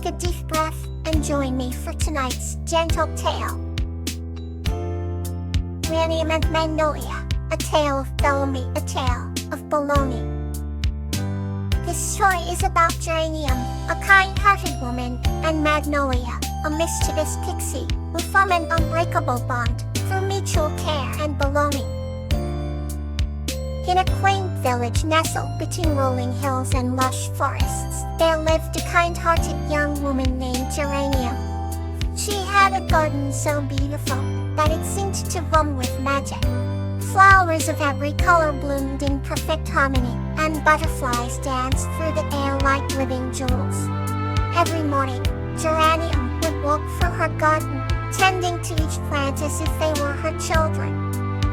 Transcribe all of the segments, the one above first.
Take a deep breath and join me for tonight's gentle tale. Geranium and Magnolia, a tale of Bellamy, a tale of baloney. This story is about Geranium, a kind-hearted woman, and Magnolia, a mischievous pixie, who form an unbreakable bond through mutual care and belonging. In a quaint village nestled between rolling hills and lush forests, there lived a kind-hearted young woman named Geranium. She had a garden so beautiful that it seemed to run with magic. Flowers of every color bloomed in perfect harmony, and butterflies danced through the air like living jewels. Every morning, Geranium would walk through her garden, tending to each plant as if they were her children.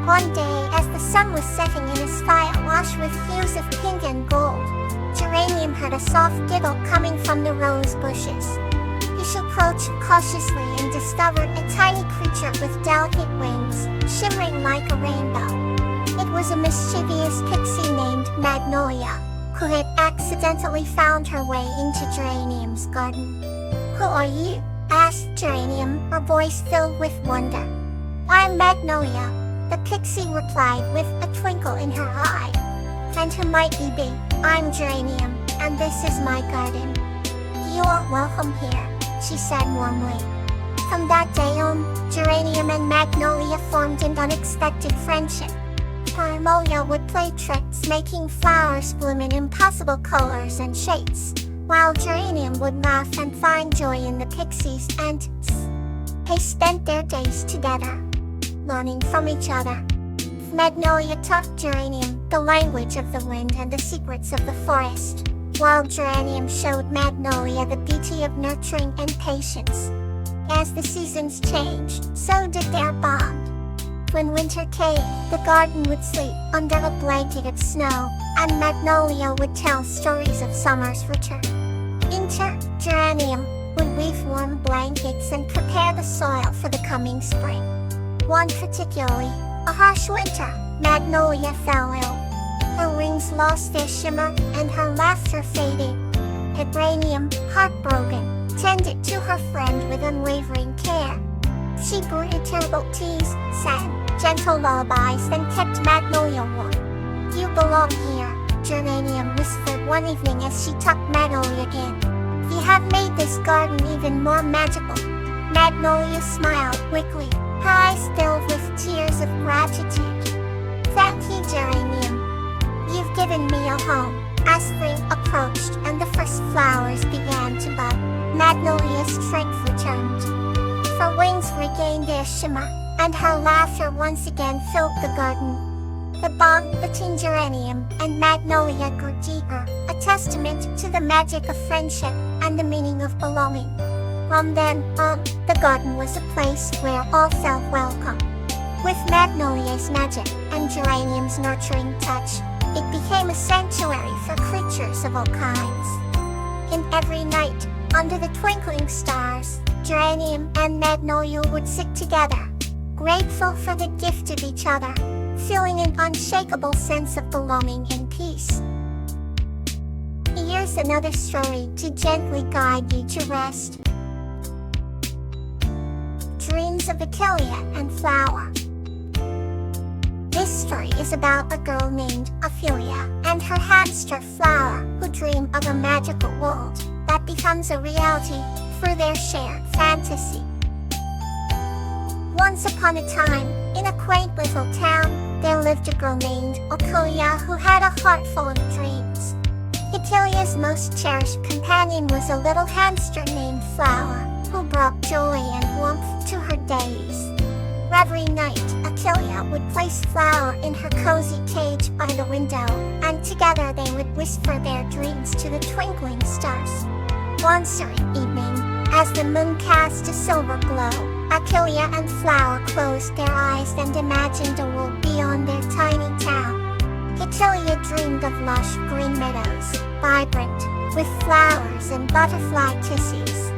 One day, as the sun was setting in a sky awash with hues of pink and gold, Geranium heard a soft giggle coming from the rose bushes. She approached cautiously and discovered a tiny creature with delicate wings, shimmering like a rainbow. It was a mischievous pixie named Magnolia, who had accidentally found her way into Geranium's garden. "Who are you?" asked Geranium, her voice filled with wonder. "I'm Magnolia," the pixie replied with a twinkle in her eye. "And who might you be?" "I'm Geranium, and this is my garden." "You are welcome here," she said warmly. From that day on, Geranium and Magnolia formed an unexpected friendship. Magnolia would play tricks, making flowers bloom in impossible colors and shapes, while Geranium would laugh and find joy in the pixie's antics. They spent their days together, learning from each other. Magnolia taught Geranium the language of the wind and the secrets of the forest, while Geranium showed Magnolia the beauty of nurturing and patience. As the seasons changed, so did their bond. When winter came, the garden would sleep under a blanket of snow, and Magnolia would tell stories of summer's return. Winter, Geranium would weave warm blankets and prepare the soil for the coming spring. One particularly, a harsh winter, Magnolia fell ill. Her wings lost their shimmer, and her laughter faded. Geranium, heartbroken, tended to her friend with unwavering care. She brewed herbal teas, sang gentle lullabies, and kept Magnolia warm. "You belong here," Geranium whispered one evening as she tucked Magnolia in. "You have made this garden even more magical." Magnolia smiled quickly, her eyes filled with tears of gratitude. "Thank you, Geranium. You've given me a home." As spring approached and the first flowers began to bud, Magnolia's strength returned. Her wings regained their shimmer, and her laughter once again filled the garden. The bond between Geranium and Magnolia grew deeper, a testament to the magic of friendship and the meaning of belonging. From then on, the garden was a place where all felt welcome. With Magnolia's magic and Geranium's nurturing touch, it became a sanctuary for creatures of all kinds. And every night, under the twinkling stars, Geranium and Magnolia would sit together, grateful for the gift of each other, feeling an unshakable sense of belonging and peace. Here's another story to gently guide you to rest. Dreams of Achilea and Flower. This story is about a girl named Ophelia and her hamster Flower, who dream of a magical world that becomes a reality through their shared fantasy. Once upon a time, in a quaint little town, there lived a girl named Ophelia who had a heart full of dreams. Achillea's most cherished companion was a little hamster named Flower, who brought joy and warmth to her days. Every night, Achillea would place Flower in her cozy cage by the window, and together they would whisper their dreams to the twinkling stars. One certain evening, as the moon cast a silver glow, Achillea and Flower closed their eyes and imagined a world beyond their tiny town. Achillea dreamed of lush green meadows, vibrant with flowers and butterfly kisses.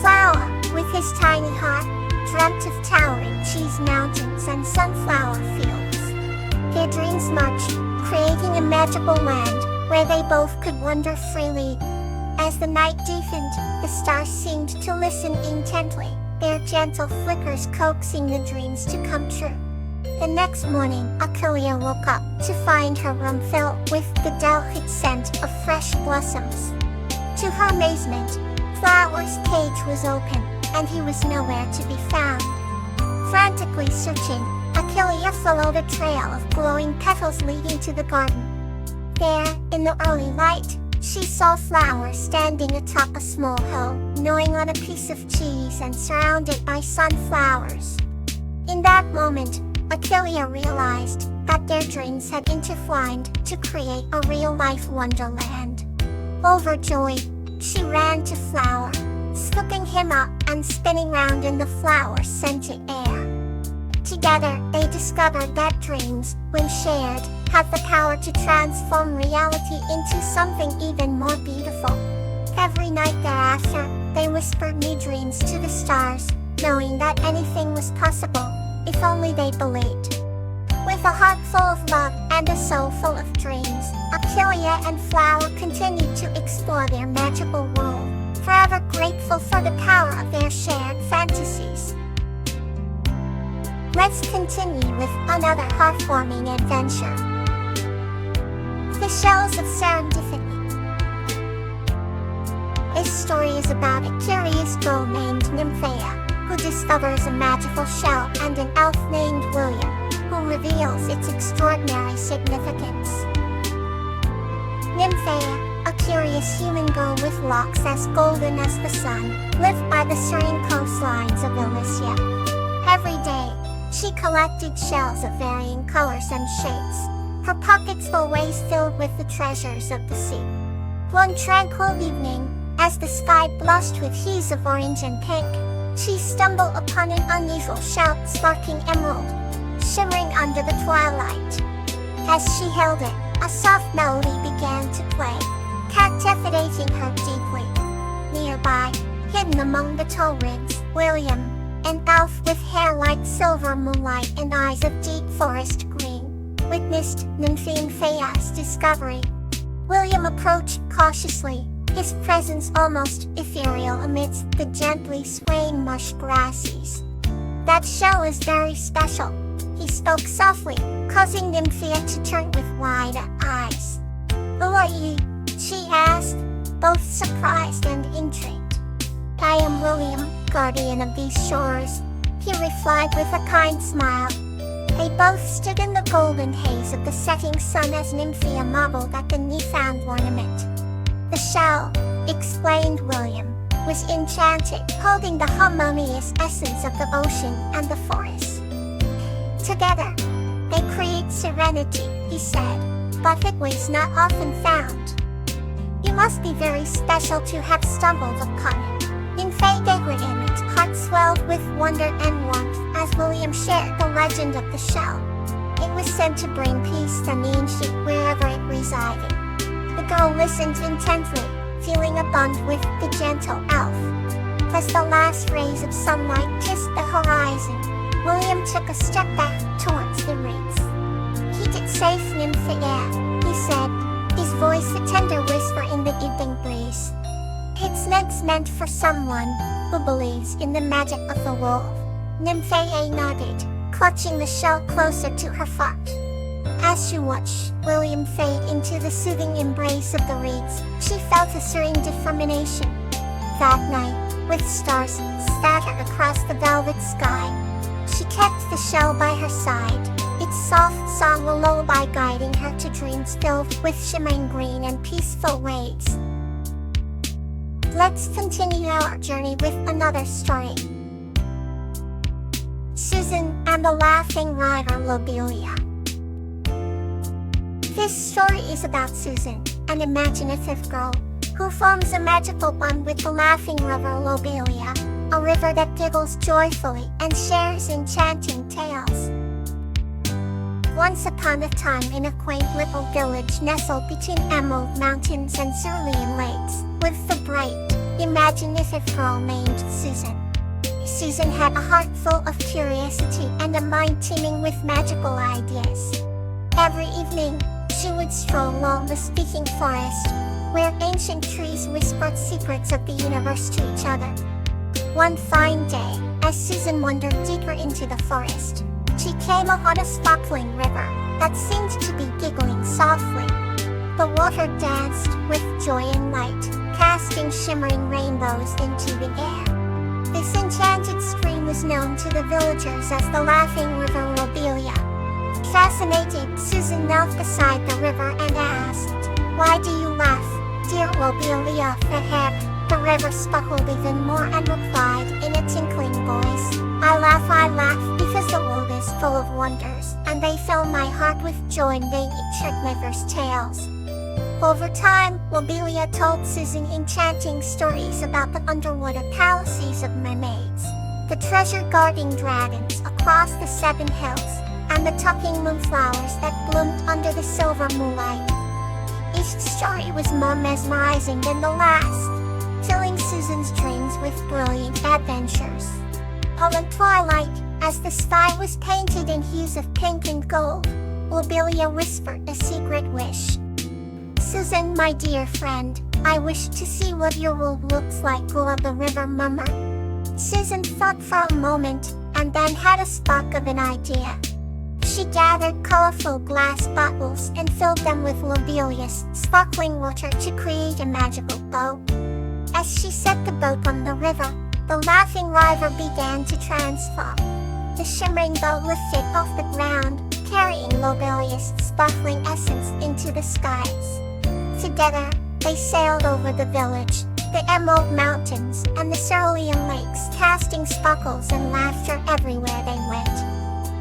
Flower, with his tiny heart, dreamt of towering cheese mountains and sunflower fields. Their dreams merged, creating a magical land where they both could wander freely. As the night deepened, the stars seemed to listen intently, their gentle flickers coaxing the dreams to come true. The next morning, Achille woke up to find her room filled with the delicate scent of fresh blossoms. To her amazement, Flower's cage was open, and he was nowhere to be found. Frantically searching, Achille followed a trail of glowing petals leading to the garden. There, in the early light, she saw Flower standing atop a small hill, gnawing on a piece of cheese and surrounded by sunflowers. In that moment, Achille realized that their dreams had intertwined to create a real-life wonderland. Overjoyed, she ran to Flower, scooping him up and spinning round in the flower-scented air. Together, they discovered that dreams, when shared, have the power to transform reality into something even more beautiful. Every night thereafter, they whispered new dreams to the stars, knowing that anything was possible, if only they believed. With a heart full of love and a soul full of dreams, Achille and Flower continued to explore their magical world, forever grateful for the power of their shared fantasies. Let's continue with another heartwarming adventure. The Shells of Serendipity. This story is about a curious girl named Nymphea, who discovers a magical shell, and an elf named William, who reveals its extraordinary significance. Nymphea, a curious human girl with locks as golden as the sun, lived by the serene coastlines of Elysia. Every day, she collected shells of varying colors and shapes, her pockets always filled with the treasures of the sea. One tranquil evening, as the sky blushed with hues of orange and pink, she stumbled upon an unusual shell sparkling emerald, shimmering under the twilight. As she held it, a soft melody began to play, captivating her deeply. Nearby, hidden among the tall rings, William, an elf with hair like silver moonlight and eyes of deep forest green, witnessed Nymphea's discovery. William approached cautiously, his presence almost ethereal amidst the gently swaying marsh grasses. That shell is very special, he spoke softly, causing Nymphea to turn with wide eyes. Who are you? She asked, both surprised and intrigued. I am William, guardian of these shores, he replied with a kind smile. They both stood in the golden haze of the setting sun as Nymphea marveled at the newfound ornament. The shell, explained William, was enchanted, holding the harmonious essence of the ocean and the forest. Together, they create serenity, he said, but it was not often found. You must be very special to have stumbled upon it. Nymphea gave him, its heart swelled with wonder and warmth as William shared the legend of the shell. It was said to bring peace and unity wherever it resided. The girl listened intently, feeling a bond with the gentle elf. As the last rays of sunlight kissed the horizon, William took a step back towards the reeds. Keep it safe, Nymphea, he said, his voice a tender whisper in the evening breeze. It's meant for someone who believes in the magic of the wolf. Nymphea nodded, clutching the shell closer to her foot. As she watched William fade into the soothing embrace of the reeds, she felt a serene determination. That night, with stars scattered across the velvet sky, she kept the shell by her side, its soft song a lullaby guiding her to dreams filled with shimmering green and peaceful waves. Let's continue our journey with another story. Susan and the Laughing River Lobelia. This story is about Susan, an imaginative girl, who forms a magical bond with the laughing river Lobelia, a river that giggles joyfully and shares enchanting tales. Once upon a time in a quaint little village nestled between emerald mountains and cerulean lakes, lived the bright, imaginative girl named Susan. Susan had a heart full of curiosity and a mind teeming with magical ideas. Every evening, she would stroll along the speaking forest, where ancient trees whispered secrets of the universe to each other. One fine day, as Susan wandered deeper into the forest, she came upon a sparkling river that seemed to be giggling softly. The water danced with joy and light, casting shimmering rainbows into the air. This enchanted stream was known to the villagers as the Laughing River Lobelia. Fascinated, Susan knelt beside the river and asked, "Why do you laugh, dear Lobelia?" The river sparkled even more and replied in a tinkling voice, I laugh, because the world is full of wonders, and they fill my heart with joy and they each are river's tales." Over time, Lobelia told Susan enchanting stories about the underwater palaces of mermaids, the treasure-guarding dragons across the 7 hills, and the talking moonflowers that bloomed under the silver moonlight. Each story was more mesmerizing than the last, filling Susan's dreams with brilliant adventures. At twilight, as the sky was painted in hues of pink and gold, Lobelia whispered a secret wish. "Susan, my dear friend, I wish to see what your world looks like," the river murmured. Susan thought for a moment, and then had a spark of an idea. She gathered colorful glass bottles and filled them with Lobelia's sparkling water to create a magical boat. As she set the boat on the river, the laughing river began to transform. The shimmering boat lifted off the ground, carrying Lobelia's sparkling essence into the skies. Together, they sailed over the village, the emerald mountains, and the cerulean lakes, casting sparkles and laughter everywhere they went.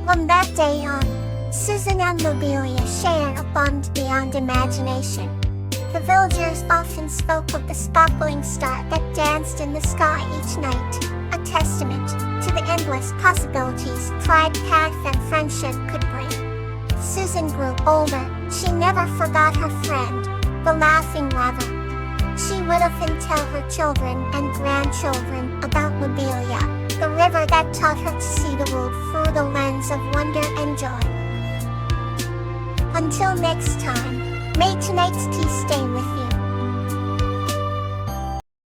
From that day on, Susan and Lobelia shared a bond beyond imagination. The villagers often spoke of the sparkling star that danced in the sky each night, a testament to the endless possibilities pride, path, and friendship could bring. Susan grew older. She never forgot her friend, the laughing river. She would often tell her children and grandchildren about Lobelia, the river that taught her to see the world through the lens of wonder and joy. Until next time, may tonight's tea stay with you.